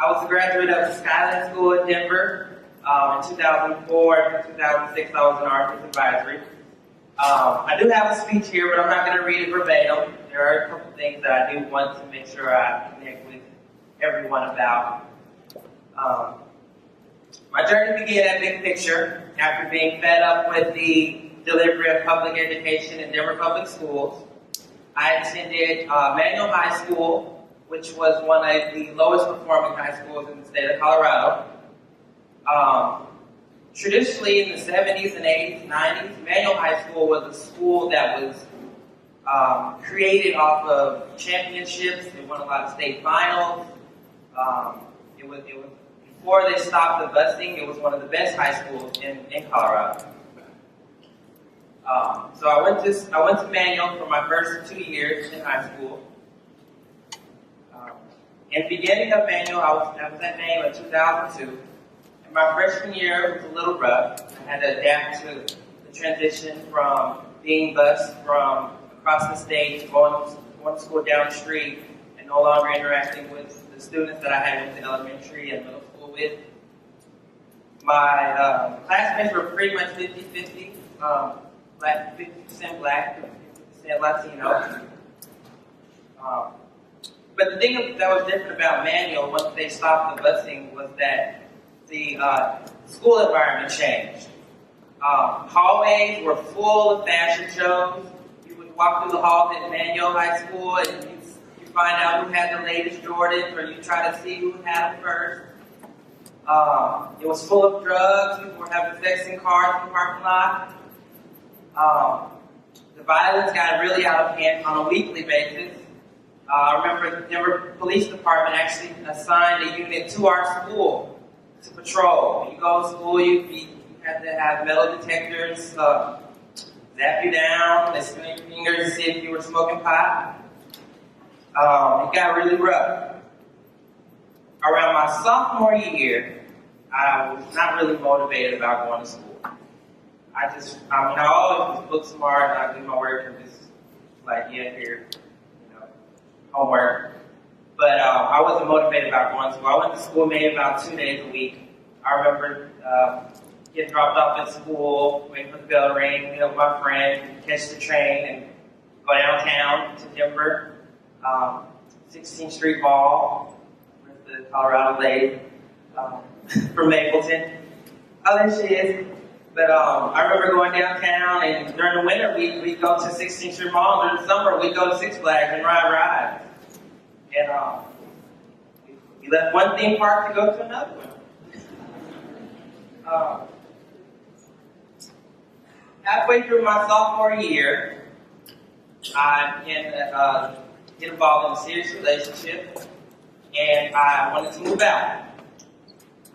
I was a graduate of Skyline School in Denver. In 2004 and 2006, I was in Arts Advisory. I do have a speech here, but I'm not going to read it verbatim. There are a couple things that I do want to make sure I connect with everyone about. My journey began at Big Picture after being fed up with the delivery of public education in Denver Public Schools. I attended Manual High School, which was one of the lowest performing high schools in the state of Colorado. Traditionally, in the 70s and 80s, 90s, Manual High School was a school that was created off of championships. It won a lot of state finals. It was before they stopped the busing. It was one of the best high schools in Colorado. So I went to Manual for my first 2 years in high school. In the beginning of Manual, I was at Manual in 2002. And my freshman year was a little rough. I had to adapt to the transition from being bused from across the state, going to school down the street, and no longer interacting with the students that I had in the elementary and middle school with. My classmates were pretty much 50-50. 50% black, 50% Latino. But the thing that was different about Manual once they stopped the busing was that the school environment changed. Hallways were full of fashion shows. You would walk through the halls at Manual High School and you find out who had the latest Jordans, or you try to see who had them first. It was full of drugs. People were having sex in cars in the parking lot. The violence got really out of hand on a weekly basis. I remember the Denver Police Department actually assigned a unit to our school to patrol. When you go to school, you had to have metal detectors zap you down, they spin your fingers to see if you were smoking pot. It got really rough. Around my sophomore year, I was not really motivated about going to school. I always was book smart, and I do my work and just like, yeah, here, homework. But I wasn't motivated about going to school. I went to school maybe about 2 days a week. I remember getting dropped off at school, waiting for the bell to ring, meet up with my friend, catch the train, and go downtown to Denver, 16th Street Mall, where the Colorado lady from Mapleton. Oh, there she is. But I remember going downtown, and during the winter, we'd go to 16th Street Mall. During the summer, we'd go to Six Flags and ride rides. And we left one theme park to go to another one. Halfway through my sophomore year, I get involved in a serious relationship, and I wanted to move out.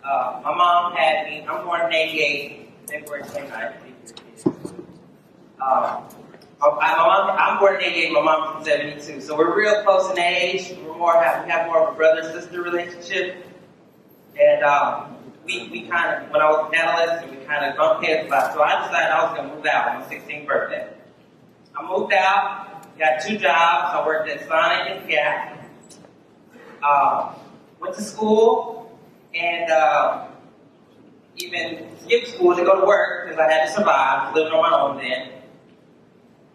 My mom had me. I'm born in 88. February 29th. I'm born in 88, my mom's from 72. So we're real close in age. We have more of a brother-sister relationship. And we kind of, when I was an adolescent, we kind of bumped heads a lot. So I decided I was going to move out on my 16th birthday. I moved out, got 2 jobs. I worked at Sonic and Gap. Went to school, and even skipped school to go to work because I had to survive, living on my own then.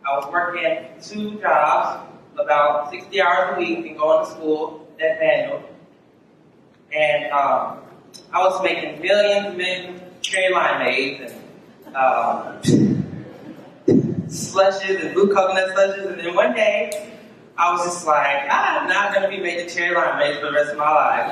I was working 2 jobs, about 60 hours a week, and going to school at Manual. And I was making millions cherry limeades and slushes and blue coconut slushes. And then one day, I was just like, I'm not going to be making cherry limeades for the rest of my life.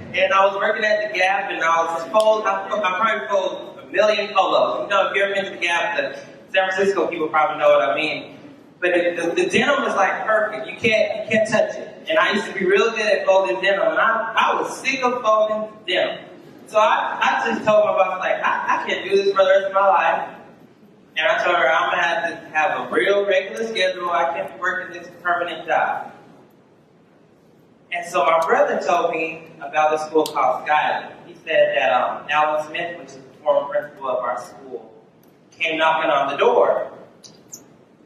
And I was working at the Gap, and I probably fold a million polos. If you ever been to the Gap, the San Francisco people probably know what I mean. But the denim is like perfect. You can't touch it. And I used to be real good at folding denim, and I was sick of folding denim. So I just told my boss, like, I can't do this for the rest of my life. And I told her I'm gonna have to have a real regular schedule. I can't be working this permanent job. And so my brother told me about this school called Skyline. He said that Alan Smith, which is the former principal of our school, came knocking on the door,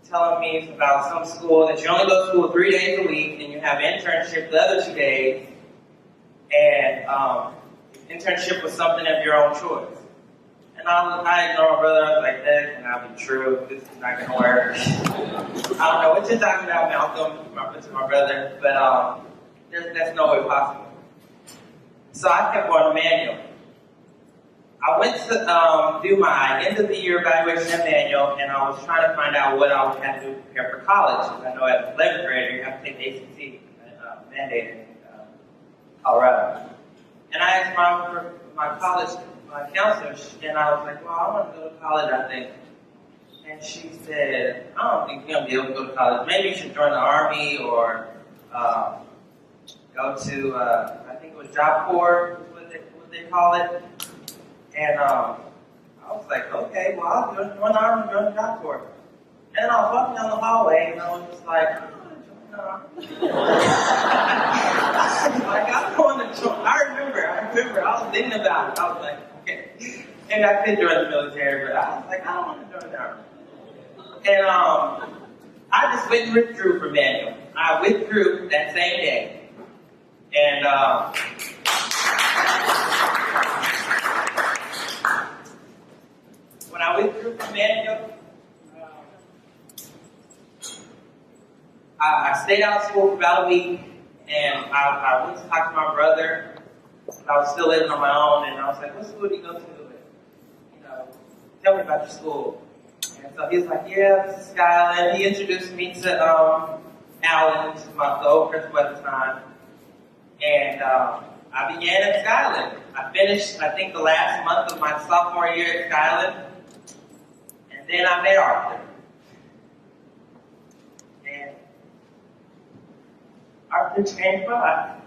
telling me about some school that you only go to school 3 days a week, and you have internship the other 2 days, and internship was something of your own choice. And I ignored my brother. I was like, that cannot be true. This is not going to work. I don't know what you're talking about, Malcolm, to my brother, but that's no way possible. So I kept going to Manual. I went to do my end of the year evaluation at Manual, and I was trying to find out what I would have to do to prepare for college. I know as 11th grader, you have to take the ACT mandated in Colorado. And I asked my college counselor, and I was like, well, I want to go to college, I think. And she said, I don't think you're going to be able to go to college. Maybe you should join the Army or go to, I think it was Job Corps, what they call it. And I was like, okay, well, I'll join the Army, join the Job Corps. And I was walking down the hallway, and I was just like, I'm going to join. I remember, I was thinking about it. I was like, okay, maybe I could join the military, but I was like, I don't want to join the Army. And I just went and withdrew from Manual. I withdrew that same day. And when I withdrew from Manual, I stayed out of school for about a week, and I went to talk to my brother. I was still living on my own, and I was like, what school do you go to? And, tell me about your school. And so he was like, yeah, this is Skyland. He introduced me to Alan, the old principal at the time. And I began at Skyland. I finished, I think, the last month of my sophomore year at Skyland. And then I met Arthur. And Arthur changed my life.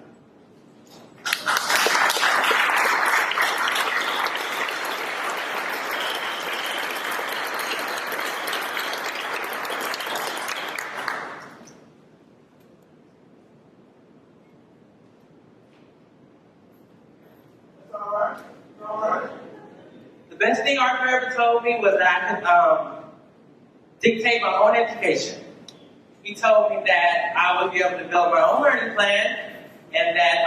The best thing Arthur ever told me was that I could dictate my own education. He told me that I would be able to develop my own learning plan, and that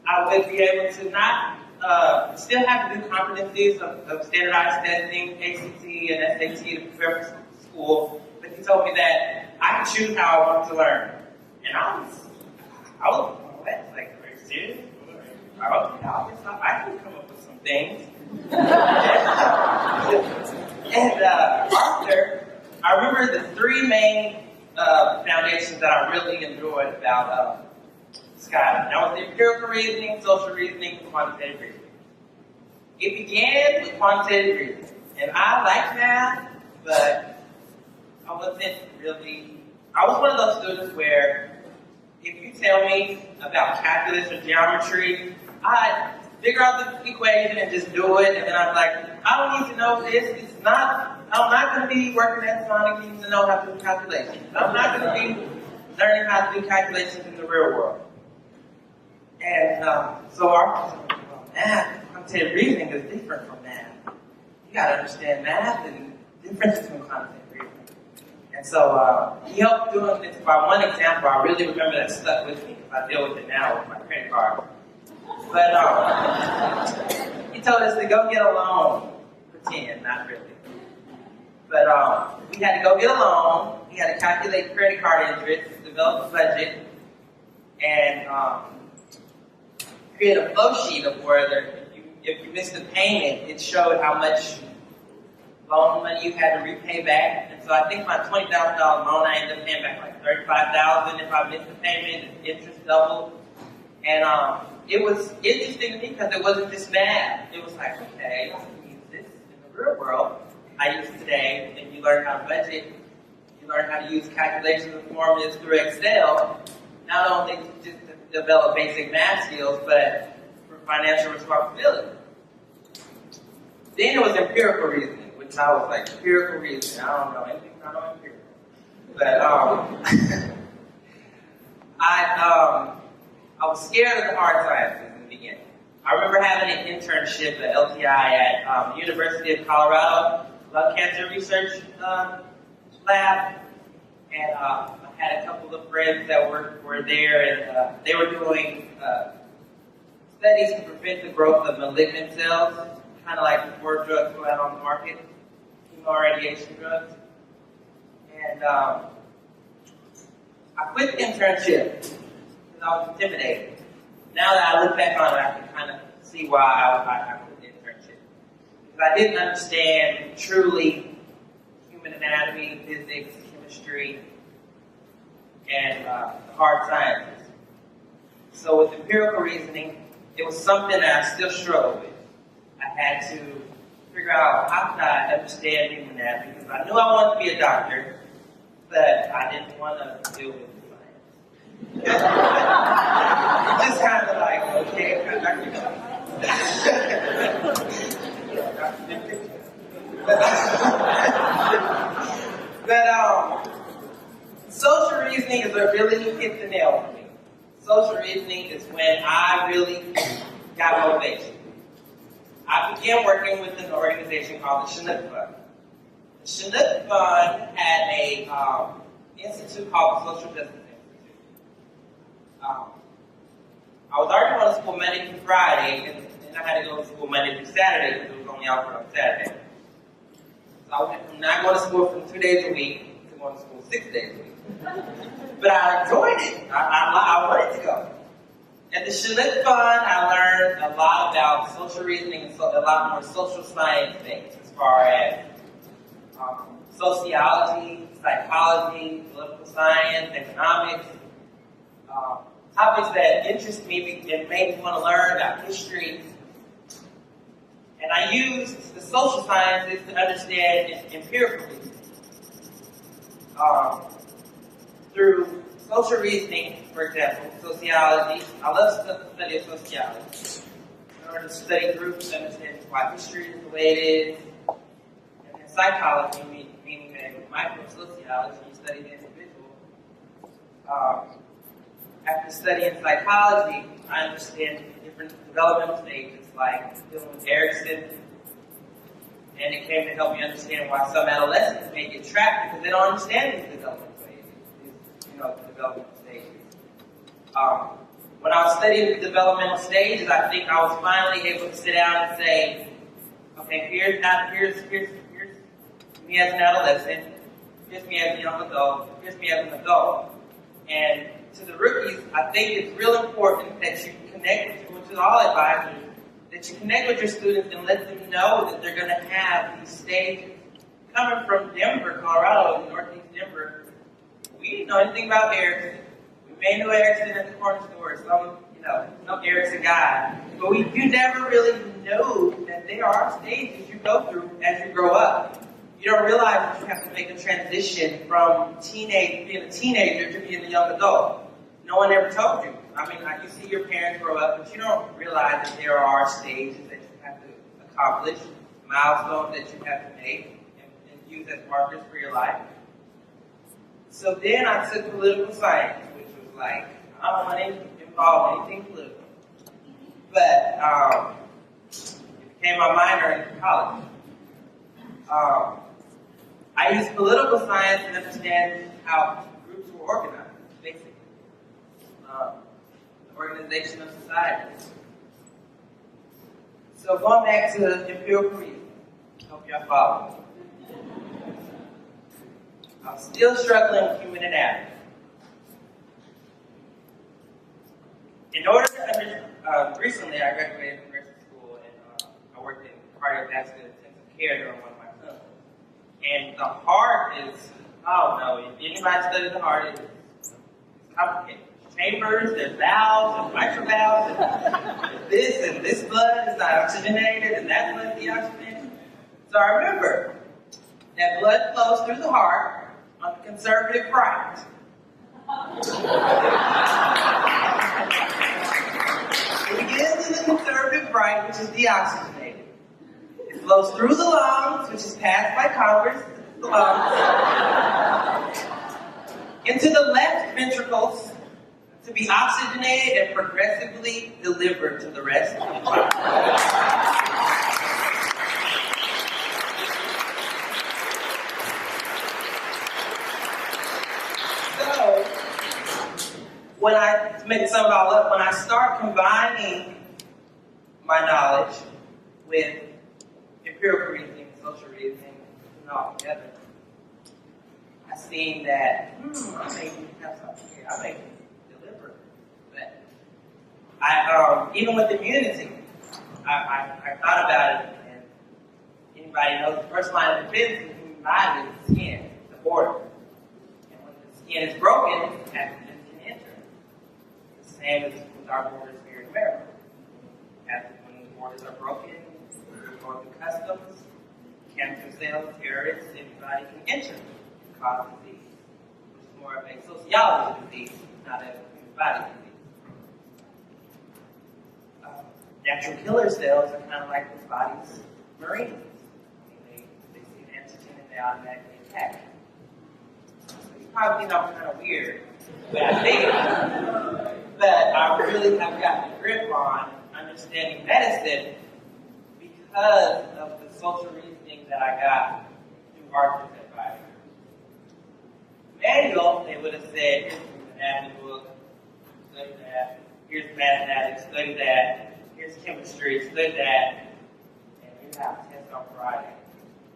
I would be able to not still have to do competencies of standardized testing, ACT and SAT to prepare for school. But he told me that I could choose how I wanted to learn, and I was like, are you serious? I can come up with some things. And Arthur, I remember the three main foundations that I really enjoyed about Skyland. That was the empirical reasoning, social reasoning, and quantitative reasoning. It began with quantitative reasoning. And I liked math, but I was one of those students where if you tell me about calculus or geometry, I'd figure out the equation and just do it, and then I'm like, I don't need to know this. I'm not going to be working at Sonic Teams to know how to do calculations. I'm not going to be learning how to do calculations in the real world. And so our math, quantitative reasoning is different from math. You got to understand math and the difference between quantitative reasoning. And so he helped doing this by one example. I really remember that stuck with me because I deal with it now with my credit card. But he told us to go get a loan. Pretend, not really. But we had to go get a loan. We had to calculate credit card interest, develop a budget, and create a flow sheet of where if you missed a payment, it showed how much loan money you had to repay back. And so I think my $20,000 loan, I ended up paying back like $35,000 if I missed the payment. Interest doubled. And it was interesting to me because it wasn't just math. It was like, okay, I can use this in the real world. I use it today, and you learn how to budget. You learn how to use calculations and formulas through Excel, not only just to develop basic math skills, but for financial responsibility. Then it was empirical reasoning, which I was like, empirical reasoning, I don't know anything about empirical. But I was scared of the hard sciences in the beginning. I remember having an internship at LTI at the University of Colorado Lung Cancer Research Lab, and a had a couple of friends that were there, and they were doing studies to prevent the growth of malignant cells, kind of like before drugs go out on the market, radiation drugs. And I quit the internship because I was intimidated. Now that I look back on it, I can kind of see why I quit the internship. Because I didn't understand truly human anatomy, physics, chemistry, and the hard sciences. So with empirical reasoning, it was something that I still struggled with. I had to figure out how could I understand human anatomy, because I knew I wanted to be a doctor, but I didn't want to deal with science. Just kind of like, okay, but social reasoning is what really hit the nail for me. Social reasoning is when I really got motivation. I began working with an organization called the Chinook Fund. The Chinook Fund had a institute called the Social Justice Institute. I was already going to school Monday through Friday, and then I had to go to school Monday through Saturday because it was only offered on Saturday. So I went from not going to school for 2 days a week to going to school 6 days a week. But I enjoyed it. I wanted to go. At the Chinook Fund, I learned a lot about social reasoning and a lot more social science things, as far as sociology, psychology, political science, economics, topics that interest me and made me want to learn about history. And I used the social sciences to understand empirical reasoning. Through social reasoning, for example, sociology. I love the study of sociology. In order to study groups, understand why history is the way it is. And then psychology, meaning that micro-sociology, you study the individual. After studying psychology, I understand different developmental stages, like dealing with Erickson. And it came to help me understand why some adolescents may get trapped because they don't understand these developmental stages. When I was studying the developmental stages, I think I was finally able to sit down and say, okay, here's me as an adolescent, here's me as a young adult, here's me as an adult. And to the rookies, I think it's real important that you connect with all advisors, that you connect with your students and let them know that they're going to have these stages. Coming from Denver, Colorado, northeast Denver, we didn't know anything about Erickson. We may know Erickson at the corner store, some Erickson guy. But you never really know that there are stages you go through as you grow up. You don't realize that you have to make a transition from being a teenager to being a young adult. No one ever told you. I mean, you see your parents grow up, but you don't realize that there are stages that you have to accomplish, milestones that you have to make and use as markers for your life. So then I took political science, which was like, I don't want to involve anything political. But it became my minor in college. I used political science to understand how groups were organized, basically. The organization of society. So going back to empirical reasoning, hope y'all follow. I'm still struggling with human anatomy. In order to understand, recently I graduated from nursing school and I worked in cardiovascular intensive care during one of my clinicals. And the heart is, oh no, if anybody studies the heart, it's complicated. Chambers, there's valves, and microvalves, and this blood is not oxygenated, and that blood is deoxygenated. So I remember that blood flows through the heart on the conservative right. It begins in the conservative right, which is deoxygenated. It flows through the lungs, which is passed by Congress, the lungs, into the left ventricles, to be oxygenated and progressively delivered to the rest of the body. So, when I make it sum it all up, when I start combining my knowledge with empirical reasoning, social reasoning, and all together, I seen that I may have something here. I may deliver, but I even with immunity, I thought about it, and anybody knows the first line of defense in the human body is the skin, the border, and when the skin is broken, pathogens can enter. The same as with our borders here in America. When the borders are broken, we go through customs, cancer cells, terrorists, anybody can enter and cause disease, which is more of a sociology disease, not a human body disease. Natural killer cells are kind of like the body's marines. They see an antigen and they automatically attack. So you probably think I'm kind of weird, but I think that I really have gotten a grip on understanding medicine because of the social reasoning that I got through Arthur's advice. Manual, they would have said, here's the anatomy book, study that. Here's mathematics, study that. Here's chemistry, study that. And we have a test on Friday.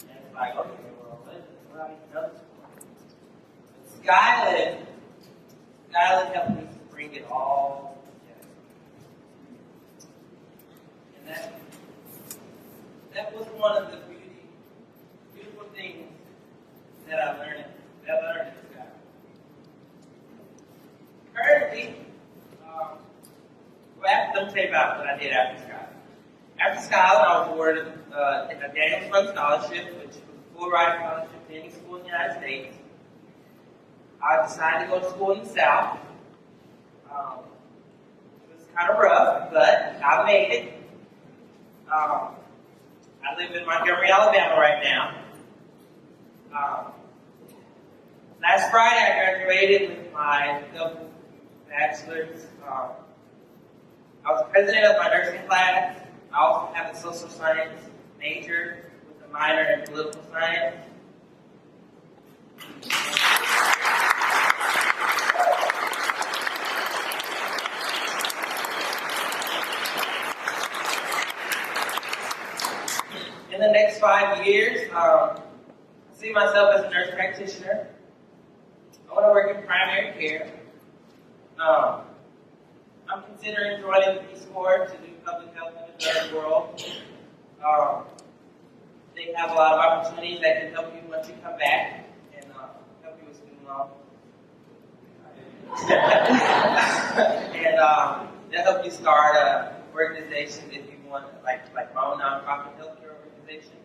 And it's like, okay, well, what I need to know this for? Skyland helped me to bring it all together. And that was one of the beautiful things that I learned at Skyland. Currently, let me tell you about what I did after Skyland. After Skyland, I was awarded a Daniels Fund Scholarship, which was a full ride scholarship to any school in the United States. I decided to go to school in the South. It was kind of rough, but I made it. I live in Montgomery, Alabama right now. Last Friday, I graduated with my double bachelor's. I was president of my nursing class. I also have a social science major with a minor in political science. In the next 5 years, I see myself as a nurse practitioner. I want to work in primary care. I'm considering joining the Peace Corps to do public health in the third world. They have a lot of opportunities that can help you once you come back and help you with student loans. And they'll help you start organizations if you want, like my own nonprofit healthcare organization.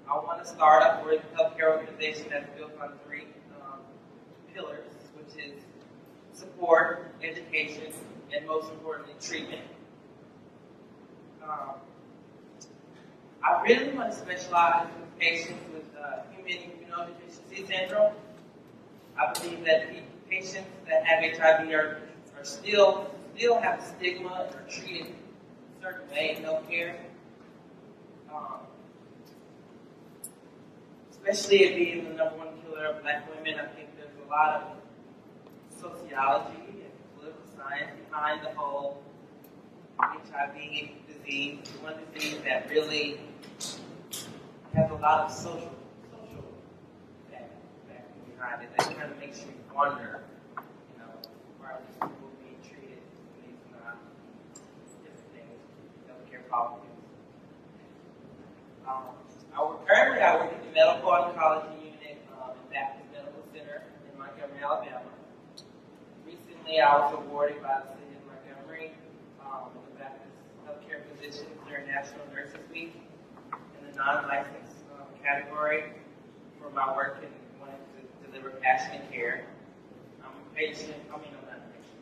I want to start up a healthcare organization that's built on 3 pillars, which is support, education, and most importantly, treatment. I really want to specialize with patients with human immunodeficiency syndrome. I believe that patients that have HIV are still have stigma or treated a certain way in healthcare. Especially it being the #1 killer of Black women, I think there's a lot of sociology and political science behind the whole HIV disease. It's one disease that really has a lot of social factors behind it that kind of makes you wonder, why are these people being treated for these different things, healthcare policies. Currently, I work at the Medical Oncology Unit in Baptist Medical Center in Montgomery, Alabama. Recently, I was awarded by the city of Montgomery the Baptist Healthcare Physicians during National Nurses Week in the non-licensed category for my work in wanting to deliver passionate care. I'm a patient. I'm not a patient.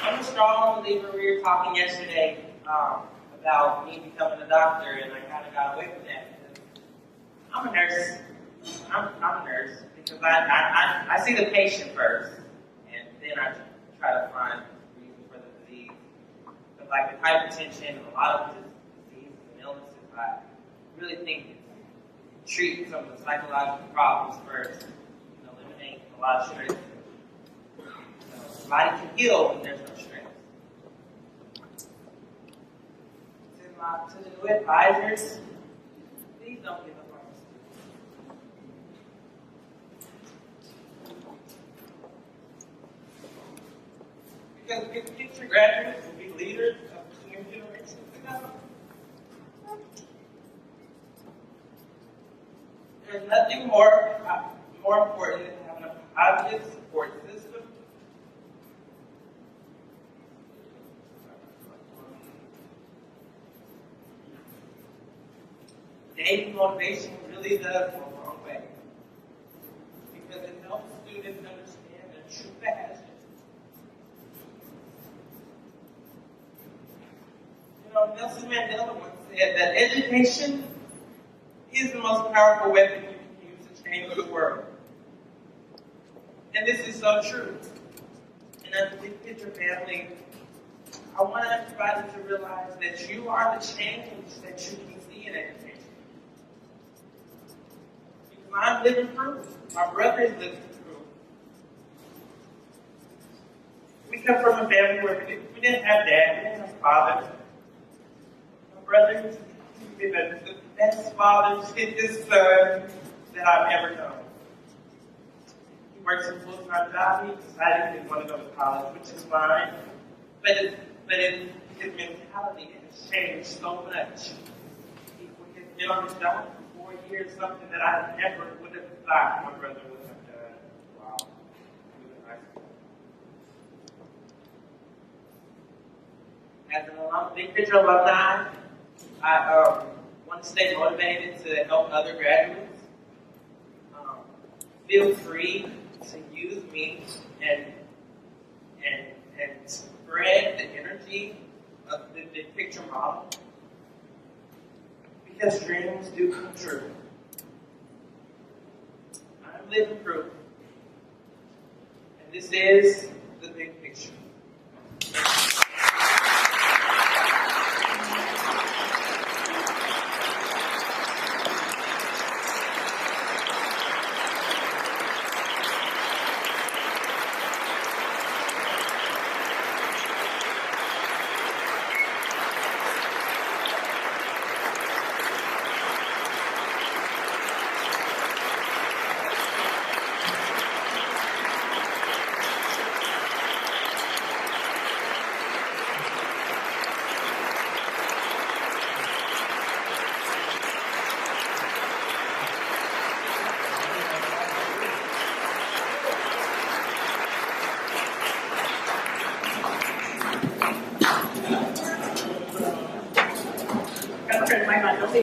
I'm a strong believer. We were talking yesterday about me becoming a doctor, and I kind of got away from that because I'm a nurse. I'm a nurse because I see the patient first, and then I try to find the reason for the disease. But like with hypertension and a lot of diseases and illnesses, I really think treat some of the psychological problems first and eliminate a lot of stress. The body can heal when there's no stress. To the new advisors, please don't give up on your students. Because future graduates will be leaders of the new generation to come. There's nothing more important than having a positive support system. Daily motivation really does go a long way because it helps students understand their true passion. Nelson Mandela once said that education is the most powerful weapon you can use to change the world. And this is so true. And as a big picture family, I want everybody to realize that you are the change that you can see in education. Because I'm living proof. My brother is living proof. We come from a family where we didn't have dad, we didn't have father. Brother, he's been the best father to his son that I've ever known. He works a full-time job. He decided he didn't want to go to college, which is fine. But his mentality has changed so much. He has been on his job for 4 years, something that I never would have thought my brother would have done. Wow. He was in high school. As an Big Picture alumni, I want to stay motivated to help other graduates. Feel free to use me and spread the energy of the big picture model because dreams do come true. I'm living proof, and this is the big picture.